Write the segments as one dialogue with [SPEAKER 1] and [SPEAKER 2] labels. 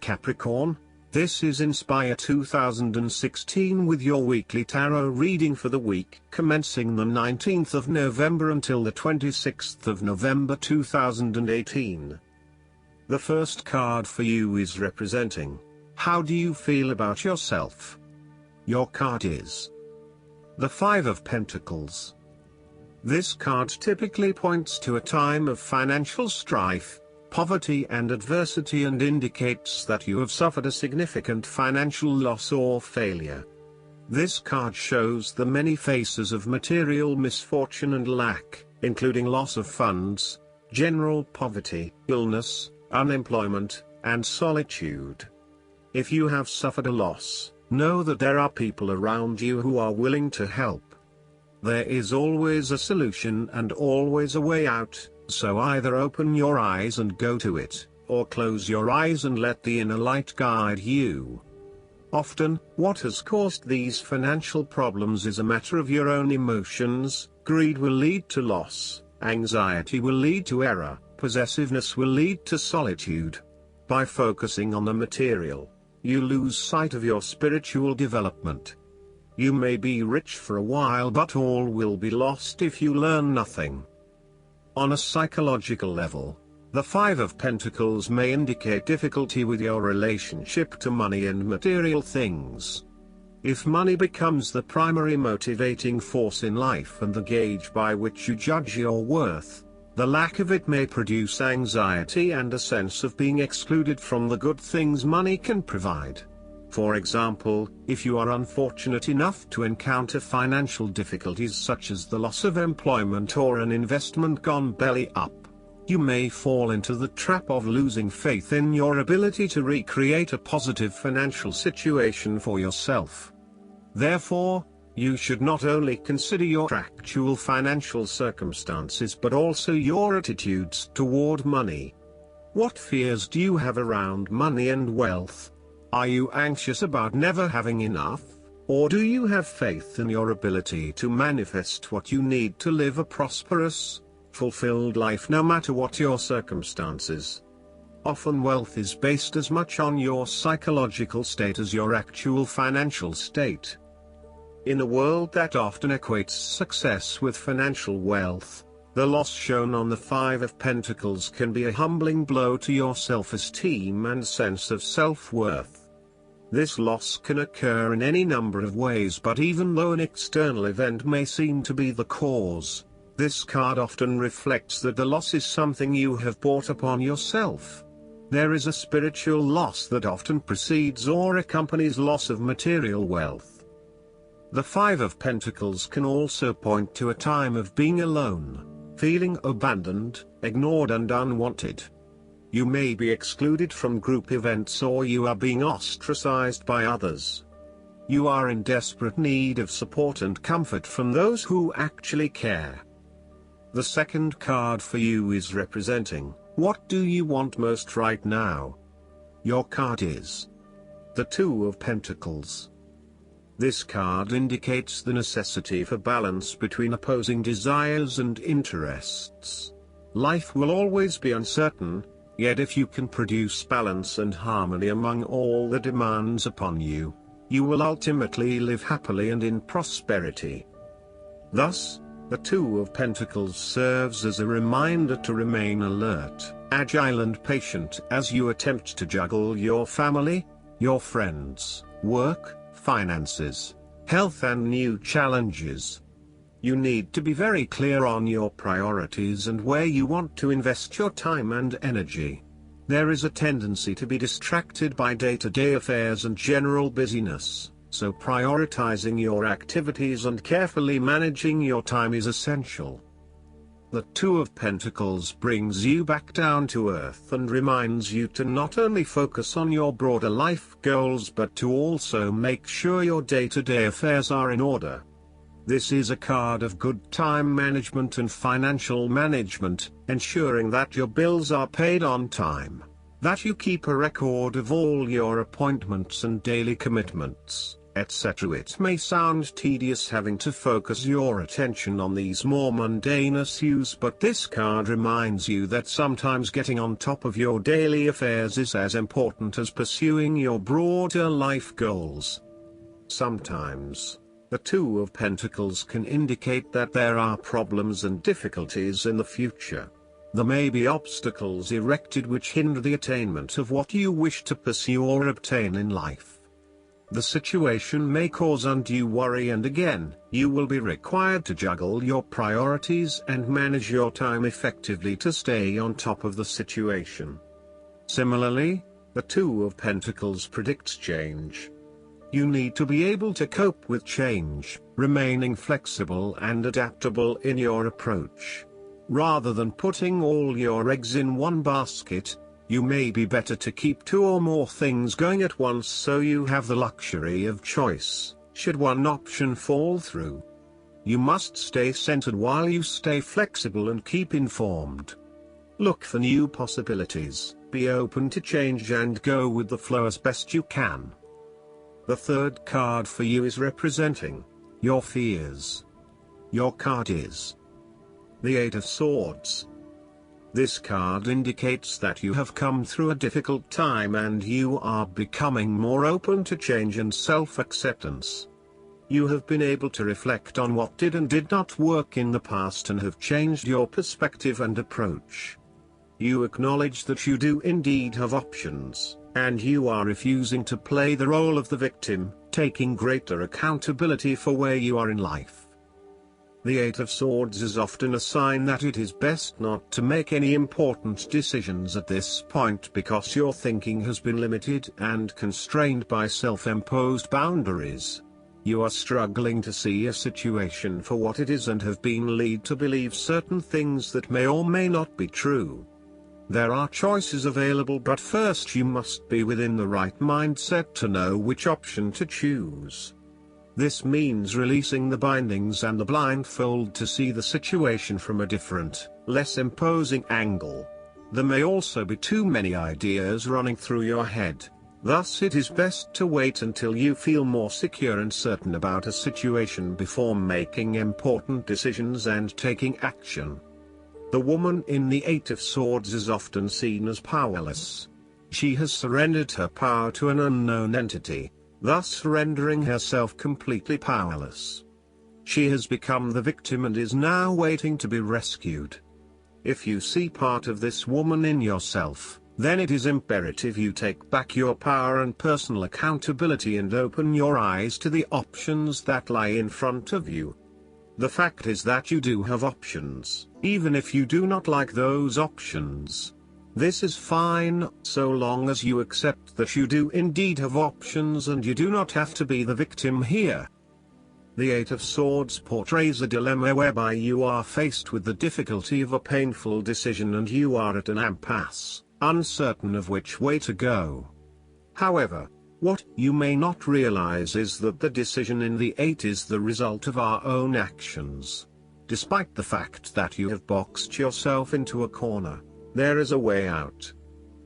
[SPEAKER 1] Capricorn. This is Inspire 2016 with your weekly tarot reading for the week commencing the 19th of November until the 26th of November 2018. The first card for you is representing, how do you feel about yourself? Your card is the Five of Pentacles. This card typically points to a time of financial strife, poverty and adversity, and indicates that you have suffered a significant financial loss or failure. This card shows the many faces of material misfortune and lack, including loss of funds, general poverty, illness, unemployment, and solitude. If you have suffered a loss, know that there are people around you who are willing to help. There is always a solution and always a way out, so either open your eyes and go to it, or close your eyes and let the inner light guide you. Often, what has caused these financial problems is a matter of your own emotions. Greed will lead to loss, anxiety will lead to error, possessiveness will lead to solitude. By focusing on the material, you lose sight of your spiritual development. You may be rich for a while, but all will be lost if you learn nothing. On a psychological level, the Five of Pentacles may indicate difficulty with your relationship to money and material things. If money becomes the primary motivating force in life and the gauge by which you judge your worth, the lack of it may produce anxiety and a sense of being excluded from the good things money can provide. For example, if you are unfortunate enough to encounter financial difficulties such as the loss of employment or an investment gone belly up, you may fall into the trap of losing faith in your ability to recreate a positive financial situation for yourself. Therefore, you should not only consider your actual financial circumstances but also your attitudes toward money. What fears do you have around money and wealth? Are you anxious about never having enough, or do you have faith in your ability to manifest what you need to live a prosperous, fulfilled life no matter what your circumstances? Often wealth is based as much on your psychological state as your actual financial state. In a world that often equates success with financial wealth, the loss shown on the Five of Pentacles can be a humbling blow to your self-esteem and sense of self-worth. This loss can occur in any number of ways, but even though an external event may seem to be the cause, this card often reflects that the loss is something you have brought upon yourself. There is a spiritual loss that often precedes or accompanies loss of material wealth. The Five of Pentacles can also point to a time of being alone, feeling abandoned, ignored and unwanted. You may be excluded from group events or you are being ostracized by others. You are in desperate need of support and comfort from those who actually care. The second card for you is representing, what do you want most right now? Your card is the Two of Pentacles. This card indicates the necessity for balance between opposing desires and interests. Life will always be uncertain, yet if you can produce balance and harmony among all the demands upon you, you will ultimately live happily and in prosperity. Thus, the Two of Pentacles serves as a reminder to remain alert, agile and patient as you attempt to juggle your family, your friends, work, finances, health and new challenges. You need to be very clear on your priorities and where you want to invest your time and energy. There is a tendency to be distracted by day-to-day affairs and general busyness, so prioritizing your activities and carefully managing your time is essential. The Two of Pentacles brings you back down to earth and reminds you to not only focus on your broader life goals but to also make sure your day-to-day affairs are in order. This is a card of good time management and financial management, ensuring that your bills are paid on time, that you keep a record of all your appointments and daily commitments, etc. It may sound tedious having to focus your attention on these more mundane issues, but this card reminds you that sometimes getting on top of your daily affairs is as important as pursuing your broader life goals. Sometimes, the Two of Pentacles can indicate that there are problems and difficulties in the future. There may be obstacles erected which hinder the attainment of what you wish to pursue or obtain in life. The situation may cause undue worry, and again, you will be required to juggle your priorities and manage your time effectively to stay on top of the situation. Similarly, the Two of Pentacles predicts change. You need to be able to cope with change, remaining flexible and adaptable in your approach. Rather than putting all your eggs in one basket, you may be better to keep two or more things going at once so you have the luxury of choice, should one option fall through. You must stay centered while you stay flexible and keep informed. Look for new possibilities, be open to change and go with the flow as best you can. The third card for you is representing your fears. Your card is the Eight of Swords. This card indicates that you have come through a difficult time and you are becoming more open to change and self-acceptance. You have been able to reflect on what did and did not work in the past and have changed your perspective and approach. You acknowledge that you do indeed have options, and you are refusing to play the role of the victim, taking greater accountability for where you are in life. The Eight of Swords is often a sign that it is best not to make any important decisions at this point because your thinking has been limited and constrained by self-imposed boundaries. You are struggling to see a situation for what it is and have been led to believe certain things that may or may not be true. There are choices available, but first you must be within the right mindset to know which option to choose. This means releasing the bindings and the blindfold to see the situation from a different, less imposing angle. There may also be too many ideas running through your head. Thus it is best to wait until you feel more secure and certain about a situation before making important decisions and taking action. The woman in the Eight of Swords is often seen as powerless. She has surrendered her power to an unknown entity, thus rendering herself completely powerless. She has become the victim and is now waiting to be rescued. If you see part of this woman in yourself, then it is imperative you take back your power and personal accountability and open your eyes to the options that lie in front of you. The fact is that you do have options, even if you do not like those options. This is fine, so long as you accept that you do indeed have options and you do not have to be the victim here. The Eight of Swords portrays a dilemma whereby you are faced with the difficulty of a painful decision and you are at an impasse, uncertain of which way to go. However, what you may not realize is that the decision in the Eight is the result of our own actions. Despite the fact that you have boxed yourself into a corner, there is a way out.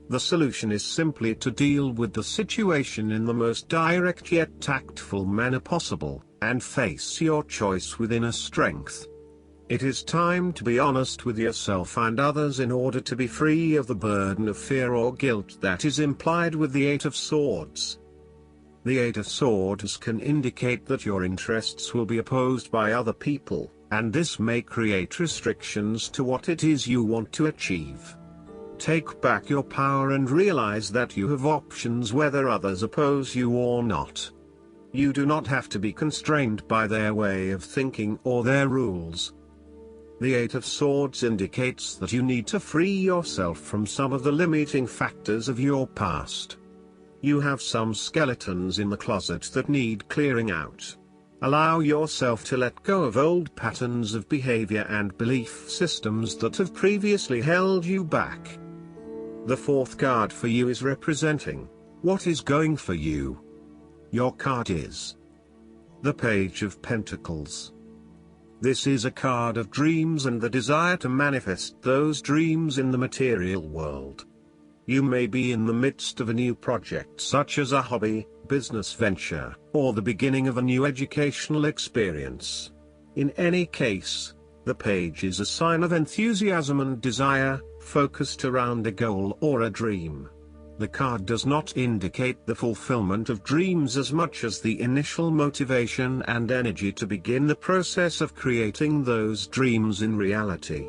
[SPEAKER 1] The solution is simply to deal with the situation in the most direct yet tactful manner possible, and face your choice with inner strength. It is time to be honest with yourself and others in order to be free of the burden of fear or guilt that is implied with the Eight of Swords. The Eight of Swords can indicate that your interests will be opposed by other people, and this may create restrictions to what it is you want to achieve. Take back your power and realize that you have options whether others oppose you or not. You do not have to be constrained by their way of thinking or their rules. The Eight of Swords indicates that you need to free yourself from some of the limiting factors of your past. You have some skeletons in the closet that need clearing out. Allow yourself to let go of old patterns of behavior and belief systems that have previously held you back. The fourth card for you is representing what is going for you. Your card is the Page of Pentacles. This is a card of dreams and the desire to manifest those dreams in the material world. You may be in the midst of a new project such as a hobby, business venture, or the beginning of a new educational experience. In any case, the page is a sign of enthusiasm and desire, focused around a goal or a dream. The card does not indicate the fulfillment of dreams as much as the initial motivation and energy to begin the process of creating those dreams in reality.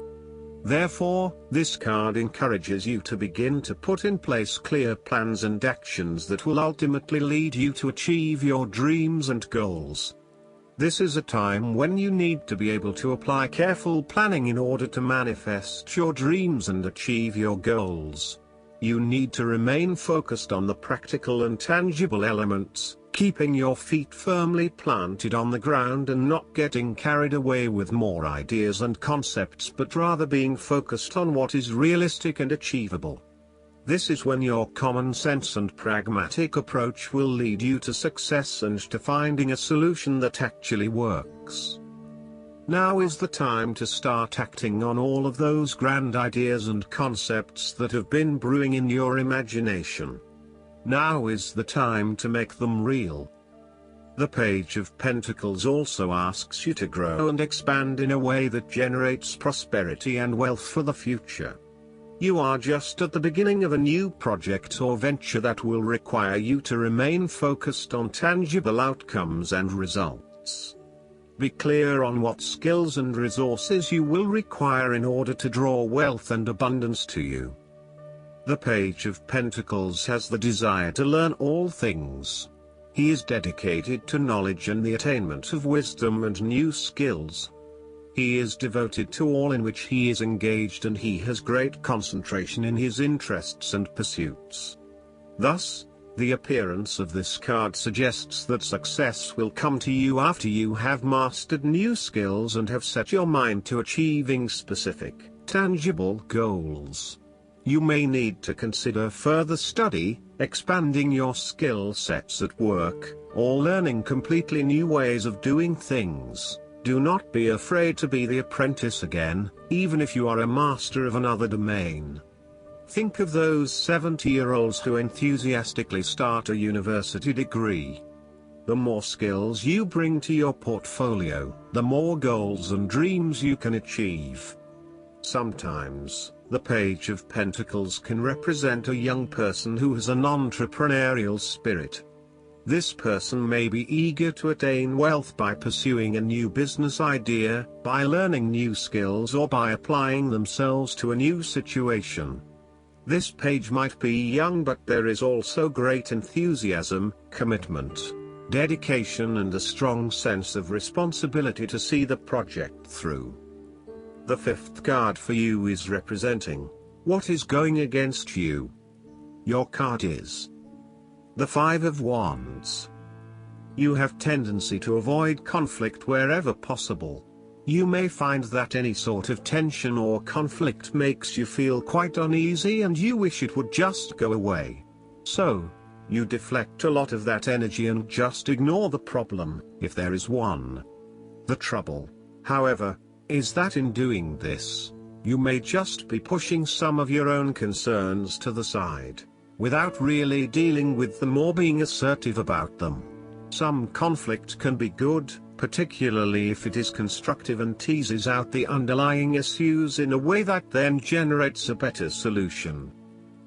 [SPEAKER 1] Therefore, this card encourages you to begin to put in place clear plans and actions that will ultimately lead you to achieve your dreams and goals. This is a time when you need to be able to apply careful planning in order to manifest your dreams and achieve your goals. You need to remain focused on the practical and tangible elements, keeping your feet firmly planted on the ground and not getting carried away with more ideas and concepts, but rather being focused on what is realistic and achievable. This is when your common sense and pragmatic approach will lead you to success and to finding a solution that actually works. Now is the time to start acting on all of those grand ideas and concepts that have been brewing in your imagination. Now is the time to make them real. The Page of Pentacles also asks you to grow and expand in a way that generates prosperity and wealth for the future. You are just at the beginning of a new project or venture that will require you to remain focused on tangible outcomes and results. Be clear on what skills and resources you will require in order to draw wealth and abundance to you. The Page of Pentacles has the desire to learn all things. He is dedicated to knowledge and the attainment of wisdom and new skills. He is devoted to all in which he is engaged, and he has great concentration in his interests and pursuits. Thus, the appearance of this card suggests that success will come to you after you have mastered new skills and have set your mind to achieving specific, tangible goals. You may need to consider further study, expanding your skill sets at work, or learning completely new ways of doing things. Do not be afraid to be the apprentice again, even if you are a master of another domain. Think of those 70-year-olds who enthusiastically start a university degree. The more skills you bring to your portfolio, the more goals and dreams you can achieve. Sometimes, the Page of Pentacles can represent a young person who has an entrepreneurial spirit. This person may be eager to attain wealth by pursuing a new business idea, by learning new skills, or by applying themselves to a new situation. This page might be young, but there is also great enthusiasm, commitment, dedication, and a strong sense of responsibility to see the project through. The fifth card for you is representing what is going against you. Your card is the Five of Wands. You have tendency to avoid conflict wherever possible. You may find that any sort of tension or conflict makes you feel quite uneasy and you wish it would just go away. So, you deflect a lot of that energy and just ignore the problem, if there is one. The trouble, however, is that in doing this, you may just be pushing some of your own concerns to the side, without really dealing with them or being assertive about them. Some conflict can be good, particularly if it is constructive and teases out the underlying issues in a way that then generates a better solution.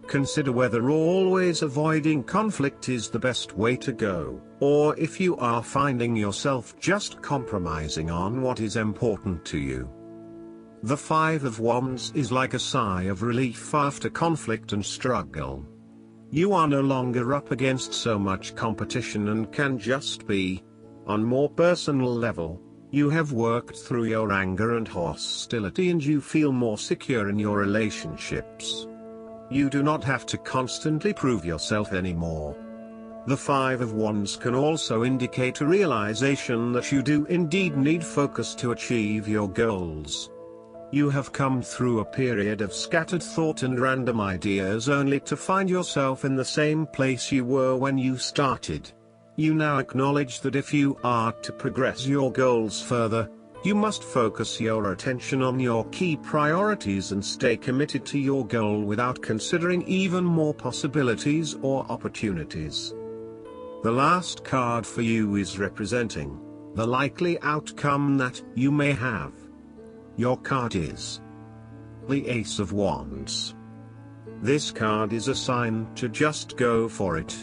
[SPEAKER 1] Consider whether always avoiding conflict is the best way to go, or if you are finding yourself just compromising on what is important to you. The Five of Wands is like a sigh of relief after conflict and struggle. You are no longer up against so much competition and can just be. On more personal level, you have worked through your anger and hostility and you feel more secure in your relationships. You do not have to constantly prove yourself anymore. The Five of Wands can also indicate a realization that you do indeed need focus to achieve your goals. You have come through a period of scattered thought and random ideas only to find yourself in the same place you were when you started. You now acknowledge that if you are to progress your goals further, you must focus your attention on your key priorities and stay committed to your goal without considering even more possibilities or opportunities. The last card for you is representing the likely outcome that you may have. Your card is the Ace of Wands. This card is a sign to just go for it.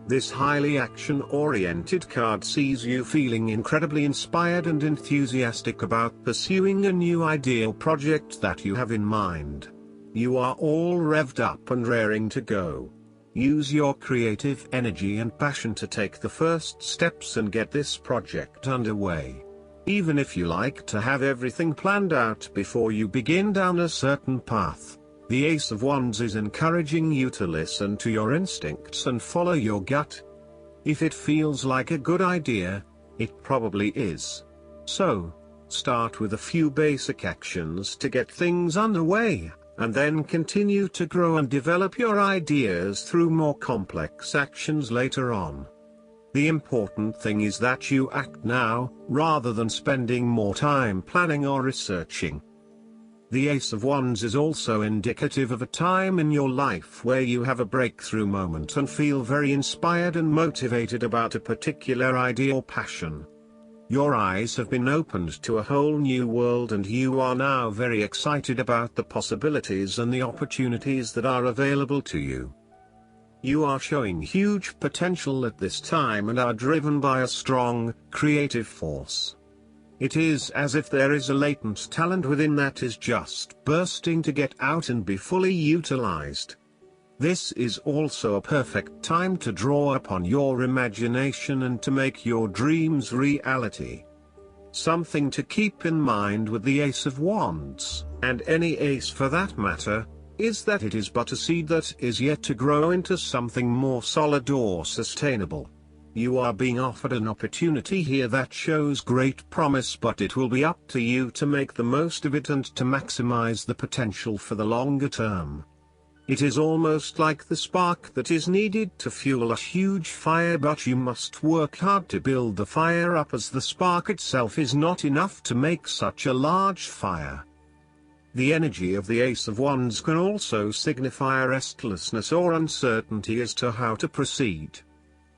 [SPEAKER 1] This highly action-oriented card sees you feeling incredibly inspired and enthusiastic about pursuing a new ideal project that you have in mind. You are all revved up and raring to go. Use your creative energy and passion to take the first steps and get this project underway. Even if you like to have everything planned out before you begin down a certain path, the Ace of Wands is encouraging you to listen to your instincts and follow your gut. If it feels like a good idea, it probably is. So, start with a few basic actions to get things underway, and then continue to grow and develop your ideas through more complex actions later on. The important thing is that you act now, rather than spending more time planning or researching. The Ace of Wands is also indicative of a time in your life where you have a breakthrough moment and feel very inspired and motivated about a particular idea or passion. Your eyes have been opened to a whole new world and you are now very excited about the possibilities and the opportunities that are available to you. You are showing huge potential at this time and are driven by a strong, creative force. It is as if there is a latent talent within that is just bursting to get out and be fully utilized. This is also a perfect time to draw upon your imagination and to make your dreams reality. Something to keep in mind with the Ace of Wands, and any ace for that matter, is that it is but a seed that is yet to grow into something more solid or sustainable. You are being offered an opportunity here that shows great promise, but it will be up to you to make the most of it and to maximize the potential for the longer term. It is almost like the spark that is needed to fuel a huge fire, but you must work hard to build the fire up, as the spark itself is not enough to make such a large fire. The energy of the Ace of Wands can also signify restlessness or uncertainty as to how to proceed.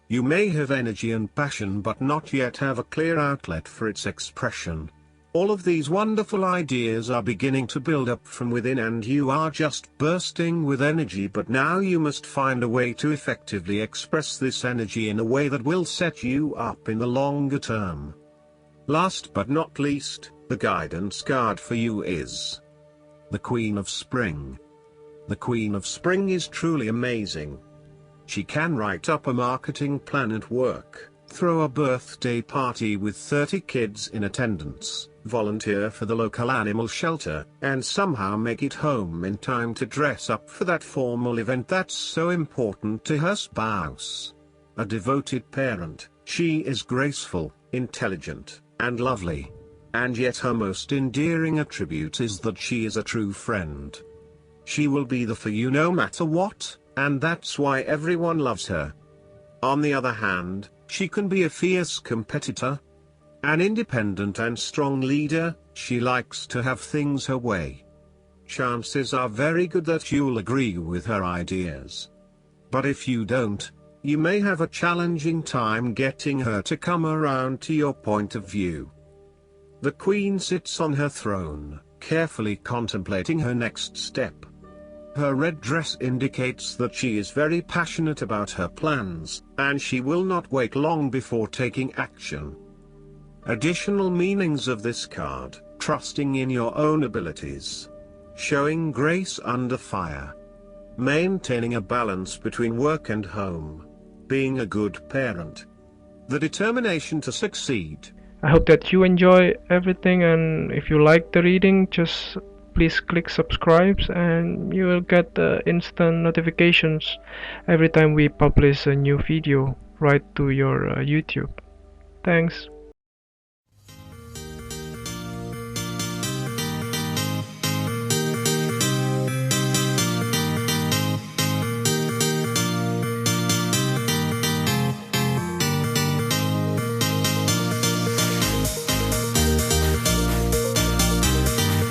[SPEAKER 1] You may have energy and passion but not yet have a clear outlet for its expression. All of these wonderful ideas are beginning to build up from within and you are just bursting with energy, but now you must find a way to effectively express this energy in a way that will set you up in the longer term. Last but not least, the guidance card for you is the Queen of Spring. The Queen of Spring is truly amazing. She can write up a marketing plan at work, throw a birthday party with 30 kids in attendance, volunteer for the local animal shelter, and somehow make it home in time to dress up for that formal event that's so important to her spouse. A devoted parent, she is graceful, intelligent, and lovely. And yet her most endearing attribute is that she is a true friend. She will be there for you no matter what, and that's why everyone loves her. On the other hand, she can be a fierce competitor. An independent and strong leader, she likes to have things her way. Chances are very good that you'll agree with her ideas. But if you don't, you may have a challenging time getting her to come around to your point of view. The Queen sits on her throne, carefully contemplating her next step. Her red dress indicates that she is very passionate about her plans, and she will not wait long before taking action. Additional meanings of this card: trusting in your own abilities, showing grace under fire, maintaining a balance between work and home, being a good parent, the determination to succeed.
[SPEAKER 2] I hope that you enjoy everything, and if you like the reading, just please click subscribe and you will get instant notifications every time we publish a new video right to your YouTube. Thanks.